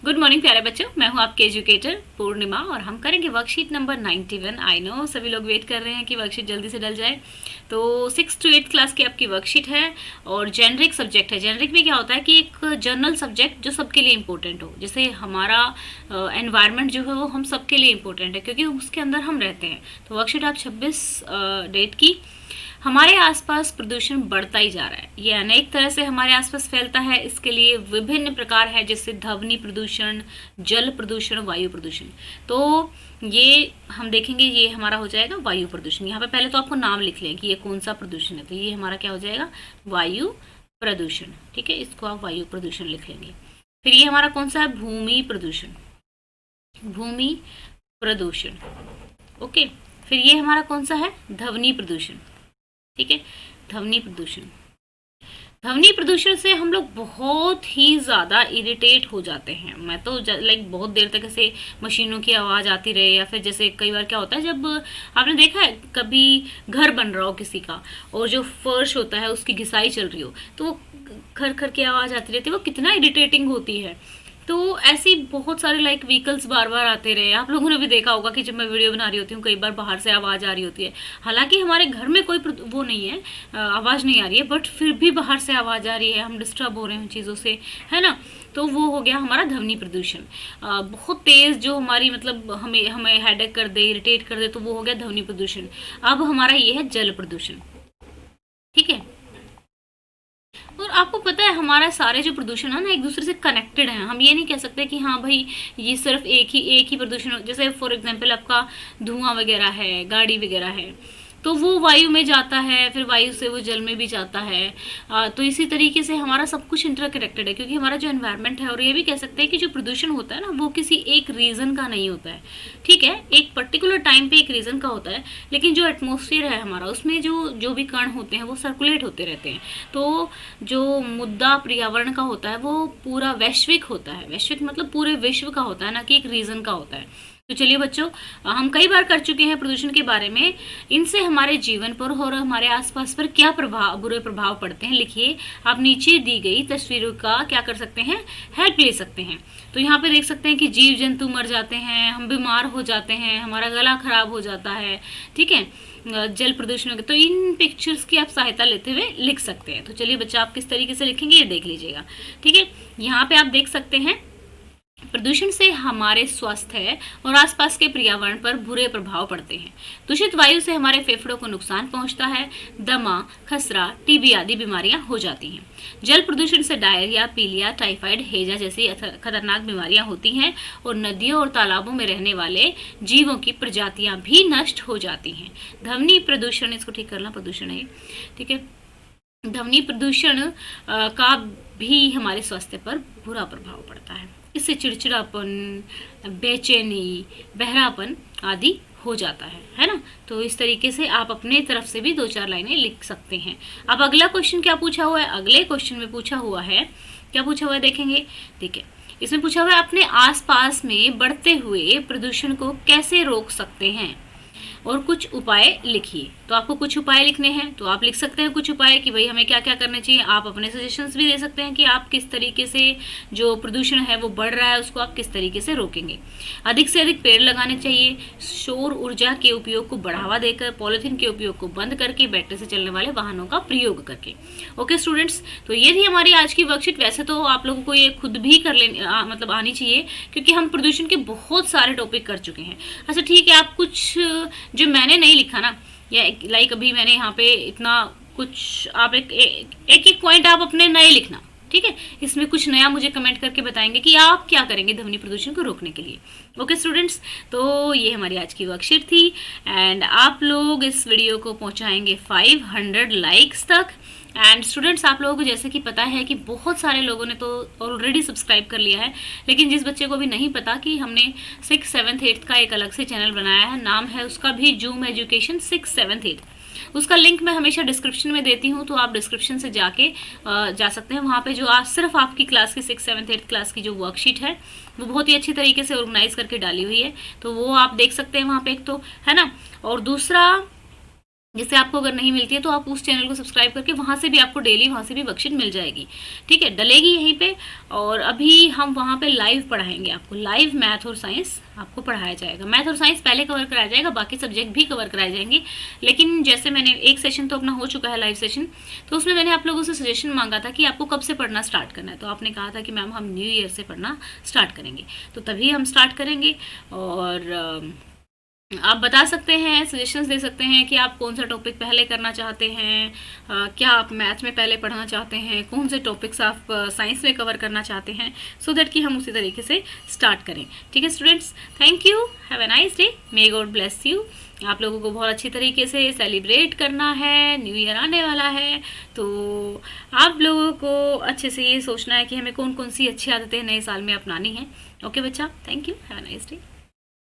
Good morning प्यारे बच्चों, मैं हूं आपके एजुकेटर पूर्णिमा और हम करेंगे वर्कशीट नंबर 91। आई नो सभी लोग वेट कर रहे हैं कि वर्कशीट जल्दी से डल जाए। तो 6 to 8 क्लास की आपकी वर्कशीट है और जेनरिक सब्जेक्ट है। जेनरिक में क्या होता है कि एक जनरल सब्जेक्ट जो सबके लिए इम्पोर्टेंट हो, जैसे हमारा एनवायरनमेंट जो है वो हम सबके लिए इम्पोर्टेंट है क्योंकि उसके अंदर हम रहते हैं। तो वर्कशीट आप 26 डेट की। हमारे आसपास प्रदूषण बढ़ता ही जा रहा है, ये अनेक तरह से हमारे आसपास फैलता है। इसके लिए विभिन्न प्रकार है, जैसे ध्वनि प्रदूषण, जल प्रदूषण, वायु प्रदूषण। तो ये हम देखेंगे, ये हमारा हो जाएगा वायु प्रदूषण। यहाँ पे पहले तो आपको नाम लिख लें कि ये कौन सा प्रदूषण है। तो ये हमारा क्या हो जाएगा, वायु प्रदूषण। ठीक है, इसको आप वायु प्रदूषण लिख लेंगे। फिर ये हमारा कौन सा है, भूमि प्रदूषण, भूमि प्रदूषण। ओके, फिर ये हमारा कौन सा है, ध्वनि प्रदूषण। ठीक है, ध्वनि प्रदूषण। ध्वनि प्रदूषण से हम लोग बहुत ही ज़्यादा इरिटेट हो जाते हैं। मैं तो लाइक बहुत देर तक ऐसे मशीनों की आवाज़ आती रहे, या फिर जैसे कई बार क्या होता है, जब आपने देखा है कभी घर बन रहा हो किसी का और जो फर्श होता है उसकी घिसाई चल रही हो, तो वो खर खर की आवाज़ आती रहती है, वो कितना इरिटेटिंग होती है। तो ऐसी बहुत सारे लाइक व्हीकल्स बार बार आते रहे। आप लोगों ने भी देखा होगा कि जब मैं वीडियो बना रही होती हूँ, कई बार बाहर से आवाज़ आ रही होती है। हालांकि हमारे घर में कोई वो नहीं है, आवाज़ नहीं आ रही है, बट फिर भी बाहर से आवाज़ आ रही है, हम डिस्टर्ब हो रहे हैं उन चीज़ों से, है ना। तो वो हो गया हमारा ध्वनि प्रदूषण। बहुत तेज़ जो हमारी मतलब हमें हमें हेडेक कर दे, इरिटेट कर दे, तो वो हो गया ध्वनि प्रदूषण। अब हमारा ये है जल प्रदूषण। ठीक है, और आपको पता है हमारा सारे जो प्रदूषण है ना एक दूसरे से कनेक्टेड हैं। हम ये नहीं कह सकते कि हाँ भाई ये सिर्फ एक ही प्रदूषण, जैसे फॉर एग्जांपल आपका धुआं वगैरह है, गाड़ी वगैरह है, तो वो वायु में जाता है, फिर वायु से वो जल में भी जाता है। तो इसी तरीके से हमारा सब कुछ इंटरकनेक्टेड है, क्योंकि हमारा जो एनवायरनमेंट है, और ये भी कह सकते हैं कि जो प्रदूषण होता है ना वो किसी एक रीज़न का नहीं होता है। ठीक है, एक पर्टिकुलर टाइम पे एक रीज़न का होता है, लेकिन जो एटमॉस्फेयर है हमारा, उसमें जो जो भी कण होते हैं वो सर्कुलेट होते रहते हैं। तो जो मुद्दा पर्यावरण का होता है वो पूरा वैश्विक होता है। वैश्विक मतलब पूरे विश्व का होता है, ना कि एक रीजन का होता है। तो चलिए बच्चों, हम कई बार कर चुके हैं प्रदूषण के बारे में। इनसे हमारे जीवन पर और हमारे आसपास पर क्या बुरे प्रभाव पड़ते हैं, लिखिए। आप नीचे दी गई तस्वीरों का क्या कर सकते हैं, हेल्प ले सकते हैं। तो यहाँ पे देख सकते हैं कि जीव जंतु मर जाते हैं, हम बीमार हो जाते हैं, हमारा गला खराब हो जाता है। ठीक है, जल प्रदूषण। तो इन पिक्चर्स की आप सहायता लेते हुए लिख सकते हैं। तो चलिए बच्चा, आप किस तरीके से लिखेंगे ये देख लीजिएगा। ठीक है, यहाँ पे आप देख सकते हैं प्रदूषण से हमारे स्वास्थ्य और आसपास के पर्यावरण पर बुरे प्रभाव पड़ते हैं। दूषित वायु से हमारे फेफड़ों को नुकसान पहुंचता है, दमा, खसरा, टीबी आदि बीमारियां हो जाती हैं। जल प्रदूषण से डायरिया, पीलिया, टाइफाइड, हैजा जैसी खतरनाक बीमारियां होती हैं और नदियों और तालाबों में रहने वाले जीवों की प्रजातियां भी नष्ट हो जाती हैं। ध्वनि प्रदूषण, इसको ठीक करना, प्रदूषण है। ठीक है, ध्वनि प्रदूषण का भी हमारे स्वास्थ्य पर बुरा प्रभाव पड़ता है। इससे चिड़चिड़ापन, बेचैनी, बहरापन आदि हो जाता है ना। तो इस तरीके से आप अपने तरफ से भी 2-4 लाइनें लिख सकते हैं। अब अगला क्वेश्चन क्या पूछा हुआ है, अगले क्वेश्चन में पूछा हुआ है, क्या पूछा हुआ है देखेंगे। देखिए, इसमें पूछा हुआ है अपने आसपास में बढ़ते हुए प्रदूषण को कैसे रोक सकते हैं और कुछ उपाय लिखिए। तो आपको कुछ उपाय लिखने हैं, तो आप लिख सकते हैं कुछ उपाय कि भाई हमें क्या क्या करना चाहिए। आप अपने सजेशंस भी दे सकते हैं कि आप किस तरीके से जो प्रदूषण है वो बढ़ रहा है उसको आप किस तरीके से रोकेंगे। अधिक से अधिक पेड़ लगाने चाहिए, सौर ऊर्जा के उपयोग को बढ़ावा देकर, पॉलिथीन के उपयोग को बंद करके, बैटरी से चलने वाले वाहनों का प्रयोग करके। ओके स्टूडेंट्स, तो ये थी हमारी आज की वर्कशीट। वैसे तो आप लोगों को ये खुद भी कर लेनी मतलब आनी चाहिए, क्योंकि हम प्रदूषण के बहुत सारे टॉपिक कर चुके हैं। अच्छा ठीक है, आप कुछ जो मैंने नहीं लिखा ना, या लाइक अभी मैंने यहाँ पे इतना कुछ, आप एक पॉइंट आप अपने नए लिखना। ठीक है, इसमें कुछ नया मुझे कमेंट करके बताएंगे कि आप क्या करेंगे ध्वनि प्रदूषण को रोकने के लिए। ओके स्टूडेंट्स, तो ये हमारी आज की वर्कशीट थी एंड आप लोग इस वीडियो को पहुंचाएंगे 500 लाइक्स तक। एंड स्टूडेंट्स, आप लोगों को जैसे कि पता है कि बहुत सारे लोगों ने तो ऑलरेडी सब्सक्राइब कर लिया है, लेकिन जिस बच्चे को भी नहीं पता कि हमने 6th 7th 8th का एक अलग से चैनल बनाया है, नाम है उसका भी zoom education 6th 7th 8th। उसका लिंक मैं हमेशा डिस्क्रिप्शन में देती हूँ, तो आप डिस्क्रिप्शन से जाके जा सकते हैं। वहाँ पे जो आज सिर्फ आपकी क्लास की 6th 7th 8th क्लास की जो वर्कशीट है वो बहुत ही अच्छी तरीके से ऑर्गेनाइज करके डाली हुई है, तो वो आप देख सकते हैं वहाँ पे, एक तो है ना। और दूसरा जैसे आपको अगर नहीं मिलती है तो आप उस चैनल को सब्सक्राइब करके वहाँ से भी आपको डेली वहाँ से भी वर्कशीट मिल जाएगी, ठीक है, डलेगी यहीं पे। और अभी हम वहाँ पे लाइव पढ़ाएंगे आपको, लाइव मैथ और साइंस आपको पढ़ाया जाएगा। मैथ और साइंस पहले कवर कराया जाएगा, बाकी सब्जेक्ट भी कवर कराए जाएंगे। लेकिन जैसे मैंने एक सेशन तो अपना हो चुका है लाइव सेशन, तो उसमें मैंने आप लोगों से सजेशन मांगा था कि आपको कब से पढ़ना स्टार्ट करना है, तो आपने कहा था कि मैम हम न्यू ईयर से पढ़ना स्टार्ट करेंगे, तो तभी हम स्टार्ट करेंगे। और आप बता सकते हैं, सजेशंस दे सकते हैं कि आप कौन सा टॉपिक पहले करना चाहते हैं, क्या आप मैथ में पहले पढ़ना चाहते हैं, कौन से टॉपिक्स आप साइंस में कवर करना चाहते हैं, सो दैट कि हम उसी तरीके से स्टार्ट करें। ठीक है students, thank you, have a nice day, may God bless you. आप लोगों को बहुत अच्छी तरीके से सेलिब्रेट करना है, न्यू ईयर आने वाला है, तो आप लोगों को अच्छे से ये सोचना है कि हमें कौन कौन सी अच्छी आदतें नए साल में अपनानी हैं। ओके बच्चा, thank you, have a nice day.